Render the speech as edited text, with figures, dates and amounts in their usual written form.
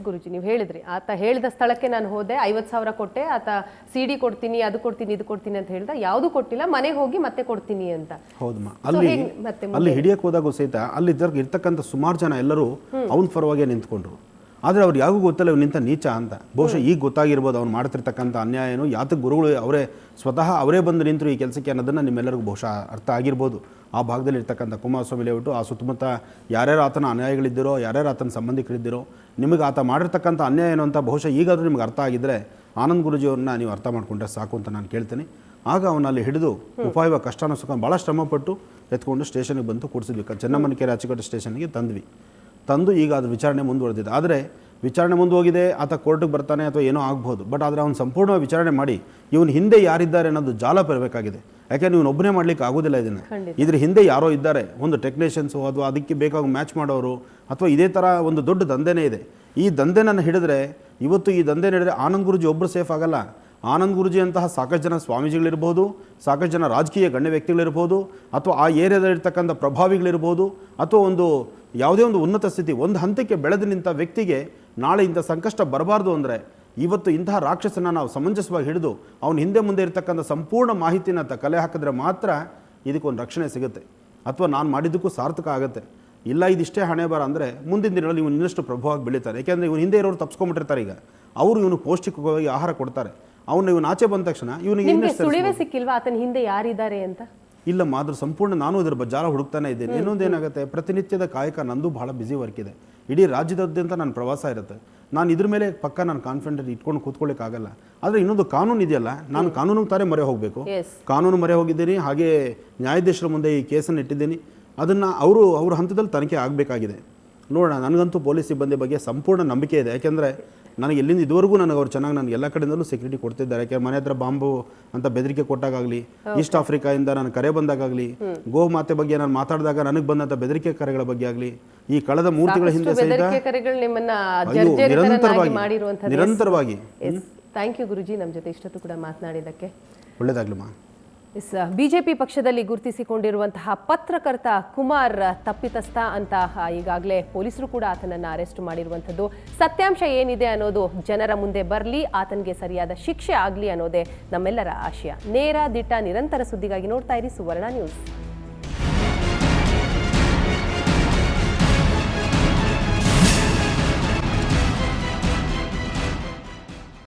ಗುರುಜಿ, ನೀವು ಹೇಳಿದ್ರಿ ಆತ ಹೇಳಿದ ಸ್ಥಳಕ್ಕೆ ನಾನು ಹೋದೆ, 50,000 ಕೊಟ್ಟೆ, ಆತ CD ಕೊಡ್ತೀನಿ, ಅದು ಕೊಡ್ತೀನಿ, ಇದು ಕೊಡ್ತೀನಿ ಅಂತ ಹೇಳ್ದ, ಯಾವುದು ಕೊಟ್ಟಿಲ್ಲ, ಮನೆಗೆ ಹೋಗಿ ಮತ್ತೆ ಕೊಡ್ತೀನಿ ಅಂತ. ಹೌದಮ್ಮ, ಅಲ್ಲಿ ಹಿಡಿಯಕ್ಕೆ ಹೋದಾಗ ಸಹಿತ ಅಲ್ಲಿ ಇರ್ತಕ್ಕಂಥ ಸುಮಾರು ಜನ ಎಲ್ಲರೂ ಅವನ ಪರವಾಗಿ ನಿಂತ್ಕೊಂಡ್ರು. ಆದರೆ ಅವ್ರು ಯಾರಿಗೂ ಗೊತ್ತಲ್ಲ ಇವ್ನು ನಿಂತ ನೀಚ ಅಂತ. ಬಹುಶಃ ಈಗ ಗೊತ್ತಾಗಿರ್ಬೋದು ಅವ್ನು ಮಾಡ್ತಿರ್ತಕ್ಕಂಥ ಅನ್ಯಾಯ ಏನು, ಯಾತಕ್ಕೆ ಗುರುಗಳು ಅವರೇ ಬಂದು ನಿಂತರು ಈ ಕೆಲಸಕ್ಕೆ ಅನ್ನೋದನ್ನು ನಿಮ್ಮೆಲ್ಲರಿಗೂ ಬಹುಶಃ ಅರ್ಥ ಆಗಿರ್ಬೋದು. ಆ ಭಾಗದಲ್ಲಿ ಇರ್ತಕ್ಕಂಥ ಕುಮಾರಸ್ವಾಮಿ ಲೇಔಟು, ಆ ಸುತ್ತಮುತ್ತ ಯಾರ್ಯಾರು ಆತನ ಅನ್ಯಾಯಗಳಿದ್ದಿರೋ, ಯಾರ್ಯಾರು ಆತನ ಸಂಬಂಧಿಕರಿದ್ದಿರೋ, ನಿಮಗೆ ಆತ ಮಾಡಿರ್ತಕ್ಕಂಥ ಅನ್ಯಾಯ ಏನು ಅಂತ ಬಹುಶಃ ಈಗಾದರೂ ನಿಮ್ಗೆ ಅರ್ಥ ಆಗಿದ್ದರೆ ಆನಂದ್ ಗುರೂಜಿಯವ್ರನ್ನ ನೀವು ಅರ್ಥ ಮಾಡ್ಕೊಂಡ್ರೆ ಸಾಕು ಅಂತ ನಾನು ಕೇಳ್ತೀನಿ. ಆಗ ಅವನಲ್ಲಿ ಹಿಡಿದು ಉಪಾಯವ ಕಷ್ಟನ ಸುಖ ಭಾಳ ಶ್ರಮಪಟ್ಟು ಎತ್ಕೊಂಡು ಸ್ಟೇಷನ್ಗೆ ಬಂದು ಕೂಡಿಸಿದ್ವಿ. ಚೆನ್ನಮ್ಮನ ಕೆರೆ ಅಚ್ಚುಕಟ್ಟು ಸ್ಟೇಷನ್ಗೆ ತಂದು ಈಗ ಅದು ವಿಚಾರಣೆ ಮುಂದುವರೆದಿದೆ. ಆದರೆ ವಿಚಾರಣೆ ಮುಂದುವೋಗಿದೆ, ಆತ ಕೋರ್ಟಿಗೆ ಬರ್ತಾನೆ ಅಥವಾ ಏನೋ ಆಗ್ಬೋದು. ಬಟ್ ಆದರೆ ಅವ್ನು ಸಂಪೂರ್ಣ ವಿಚಾರಣೆ ಮಾಡಿ ಇವನು ಹಿಂದೆ ಯಾರಿದ್ದಾರೆ ಅನ್ನೋದು ಜಾಲ ಬರಬೇಕಾಗಿದೆ. ಯಾಕೆಂದ್ರೆ ಇವನು ಒಬ್ಬನೇ ಮಾಡ್ಲಿಕ್ಕೆ ಆಗೋದಿಲ್ಲ ಇದನ್ನು. ಇದ್ರ ಹಿಂದೆ ಯಾರೋ ಇದ್ದಾರೆ, ಒಂದು ಟೆಕ್ನಿಷಿಯನ್ಸು ಅಥವಾ ಅದಕ್ಕೆ ಬೇಕಾಗಿ ಮ್ಯಾಚ್ ಮಾಡೋರು, ಅಥವಾ ಇದೇ ಥರ ಒಂದು ದೊಡ್ಡ ದಂಧೆನೇ ಇದೆ. ಈ ದಂಧೆನನ್ನು ಹಿಡಿದ್ರೆ ಇವತ್ತು ಈ ದಂಧೆ ಹಿಡಿದ್ರೆ ಆನಂದ್ ಗುರೂಜಿ ಒಬ್ಬರು ಸೇಫ್ ಆಗಲ್ಲ. ಆನಂದ್ ಗುರೂಜಿ ಅಂತಹ ಸಾಕಷ್ಟು ಜನ ಸ್ವಾಮೀಜಿಗಳಿರ್ಬೋದು, ಸಾಕಷ್ಟು ಜನ ರಾಜಕೀಯ ಗಣ್ಯ ವ್ಯಕ್ತಿಗಳಿರ್ಬೋದು, ಅಥವಾ ಆ ಏರಿಯಾದಲ್ಲಿರ್ತಕ್ಕಂಥ ಪ್ರಭಾವಿಗಳಿರ್ಬೋದು, ಅಥವಾ ಯಾವುದೇ ಒಂದು ಉನ್ನತ ಸ್ಥಿತಿ ಒಂದು ಹಂತಕ್ಕೆ ಬೆಳೆದು ನಿಂತ ವ್ಯಕ್ತಿಗೆ ನಾಳೆ ಇಂಥ ಸಂಕಷ್ಟ ಬರಬಾರ್ದು ಅಂದರೆ ಇವತ್ತು ಇಂತಹ ರಾಕ್ಷಸನ ನಾವು ಸಮಂಜಸವಾಗಿ ಹಿಡಿದು ಅವನ ಹಿಂದೆ ಮುಂದೆ ಇರತಕ್ಕಂಥ ಸಂಪೂರ್ಣ ಮಾಹಿತಿನ ಕಲೆ ಹಾಕಿದ್ರೆ ಮಾತ್ರ ಇದಕ್ಕೊಂದು ರಕ್ಷಣೆ ಸಿಗುತ್ತೆ, ಅಥವಾ ನಾನು ಮಾಡಿದ್ದಕ್ಕೂ ಸಾರ್ಥಕ ಆಗುತ್ತೆ. ಇಲ್ಲ ಇದಿಷ್ಟೇ ಹಣೆ ಬರ ಅಂದರೆ ಮುಂದಿನ ದಿನಗಳಲ್ಲಿ ಇವನು ಇನ್ನಷ್ಟು ಪ್ರಭಾವವಾಗಿ ಬೆಳೀತಾರೆ. ಯಾಕೆಂದರೆ ಇವನು ಹಿಂದೆ ಇರೋರು ತಪ್ಸ್ಕೊಂಡ್ಬಿಟ್ಟಿರ್ತಾರೆ. ಈಗ ಅವರು ಇವನು ಪೌಷ್ಟಿಕವಾಗಿ ಆಹಾರ ಕೊಡ್ತಾರೆ. ಇವನು ಆಚೆ ಬಂದ ತಕ್ಷಣ ಇವನಿಗೆ ಸುಳಿವೇ ಸಿಕ್ಕಿಲ್ವಾ ಆತನ ಹಿಂದೆ ಯಾರಿದ್ದಾರೆ ಅಂತ? ಇಲ್ಲ ಮಾತ್ರ ಸಂಪೂರ್ಣ ನಾನು ಇದರ ಜಾಲ ಹುಡುಕ್ತಾನೆ ಇದ್ದೇನೆ. ಇನ್ನೊಂದೇನಾಗುತ್ತೆ, ಪ್ರತಿನಿತ್ಯದ ಕಾಯಕ ನಂದು ಬಹಳ ಬ್ಯುಸಿ ವರ್ಕ್ ಇದೆ. ಇಡೀ ರಾಜ್ಯದಾದ್ಯಂತ ನನ್ನ ಪ್ರವಾಸ ಇರುತ್ತೆ. ನಾನು ಇದ್ರ ಮೇಲೆ ಪಕ್ಕ ನಾನು ಕಾನ್ಫಿಡೆಂಟ್ ಇಟ್ಕೊಂಡು ಕೂತ್ಕೊಳ್ಳಿಕ್ಕಾಗಲ್ಲ. ಆದರೆ ಇನ್ನೊಂದು ಕಾನೂನು ಇದೆಯಲ್ಲ, ನಾನು ಕಾನೂನಿಗೆ ತಾರೆ ಮೊರೆ ಹೋಗಬೇಕು. ಕಾನೂನು ಮೊರೆ ಹೋಗಿದ್ದೀನಿ, ಹಾಗೆ ನ್ಯಾಯಾಧೀಶರ ಮುಂದೆ ಈ ಕೇಸನ್ನು ಇಟ್ಟಿದ್ದೀನಿ. ಅದನ್ನು ಅವ್ರ ಹಂತದಲ್ಲಿ ತನಿಖೆ ಆಗಬೇಕಾಗಿದೆ. ನೋಡೋಣ. ನನಗಂತೂ ಪೊಲೀಸ್ ಸಿಬ್ಬಂದಿ ಬಗ್ಗೆ ಸಂಪೂರ್ಣ ನಂಬಿಕೆ ಇದೆ. ಯಾಕೆಂದರೆ ನನಗೆ ಎಲ್ಲಿಂದ ಇದುವರೆಗೂ ಅವ್ರು ಚೆನ್ನಾಗಿ ನನಗೆ ಎಲ್ಲ ಕಡೆಯಿಂದಲೂ ಸೆಕ್ಯೂರಿಟಿ ಕೊಡ್ತಿದ್ದಾರೆ. ಯಾಕೆ ಮನೆ ಹತ್ರ ಬಾಂಬು ಅಂತ ಬೆದರಿಕೆ ಕೊಟ್ಟಾಗಲಿ, ಈಸ್ಟ್ ಆಫ್ರಿಕಾಯಿಂದ ನಾನು ಕರೆ ಬಂದಾಗಲಿ, ಗೋ ಮಾತೆ ಬಗ್ಗೆ ನಾನು ಮಾತಾಡಿದಾಗ ನನಗೆ ಬಂದಂಥ ಬೆದರಿಕೆ ಕರೆಗಳ ಬಗ್ಗೆ ಆಗಲಿ, ಈ ಕಳೆದ 3 ತಿಂಗಳ ಹಿಂದೆ ನಿರಂತರವಾಗಿ. ಥ್ಯಾಂಕ್ ಯು ಗುರುಜಿ, ನಮ್ಮ ಜೊತೆ ಇಷ್ಟೊತ್ತು ಕೂಡ ಮಾತನಾಡಿದ್ದಕ್ಕೆ. ಒಳ್ಳೆಯದಾಗಲಿಮ್ಮ. ಬಿಜೆಪಿ ಪಕ್ಷದಲ್ಲಿ ಗುರುತಿಸಿಕೊಂಡಿರುವಂತಹ ಪತ್ರಕರ್ತ ಕುಮಾರ್ ತಪ್ಪಿತಸ್ಥ ಅಂತ ಈಗಾಗಲೇ ಪೊಲೀಸರು ಕೂಡ ಆತನನ್ನು ಅರೆಸ್ಟ್ ಮಾಡಿರುವಂಥದ್ದು. ಸತ್ಯಾಂಶ ಏನಿದೆ ಅನ್ನೋದು ಜನರ ಮುಂದೆ ಬರಲಿ, ಆತನಿಗೆ ಸರಿಯಾದ ಶಿಕ್ಷೆ ಆಗಲಿ ಅನ್ನೋದೇ ನಮ್ಮೆಲ್ಲರ ಆಶಯ. ನೇರ ದಿಟ್ಟ ನಿರಂತರ ಸುದ್ದಿಗಾಗಿ ನೋಡ್ತಾ ಇರಿ ಸುವರ್ಣ ನ್ಯೂಸ್.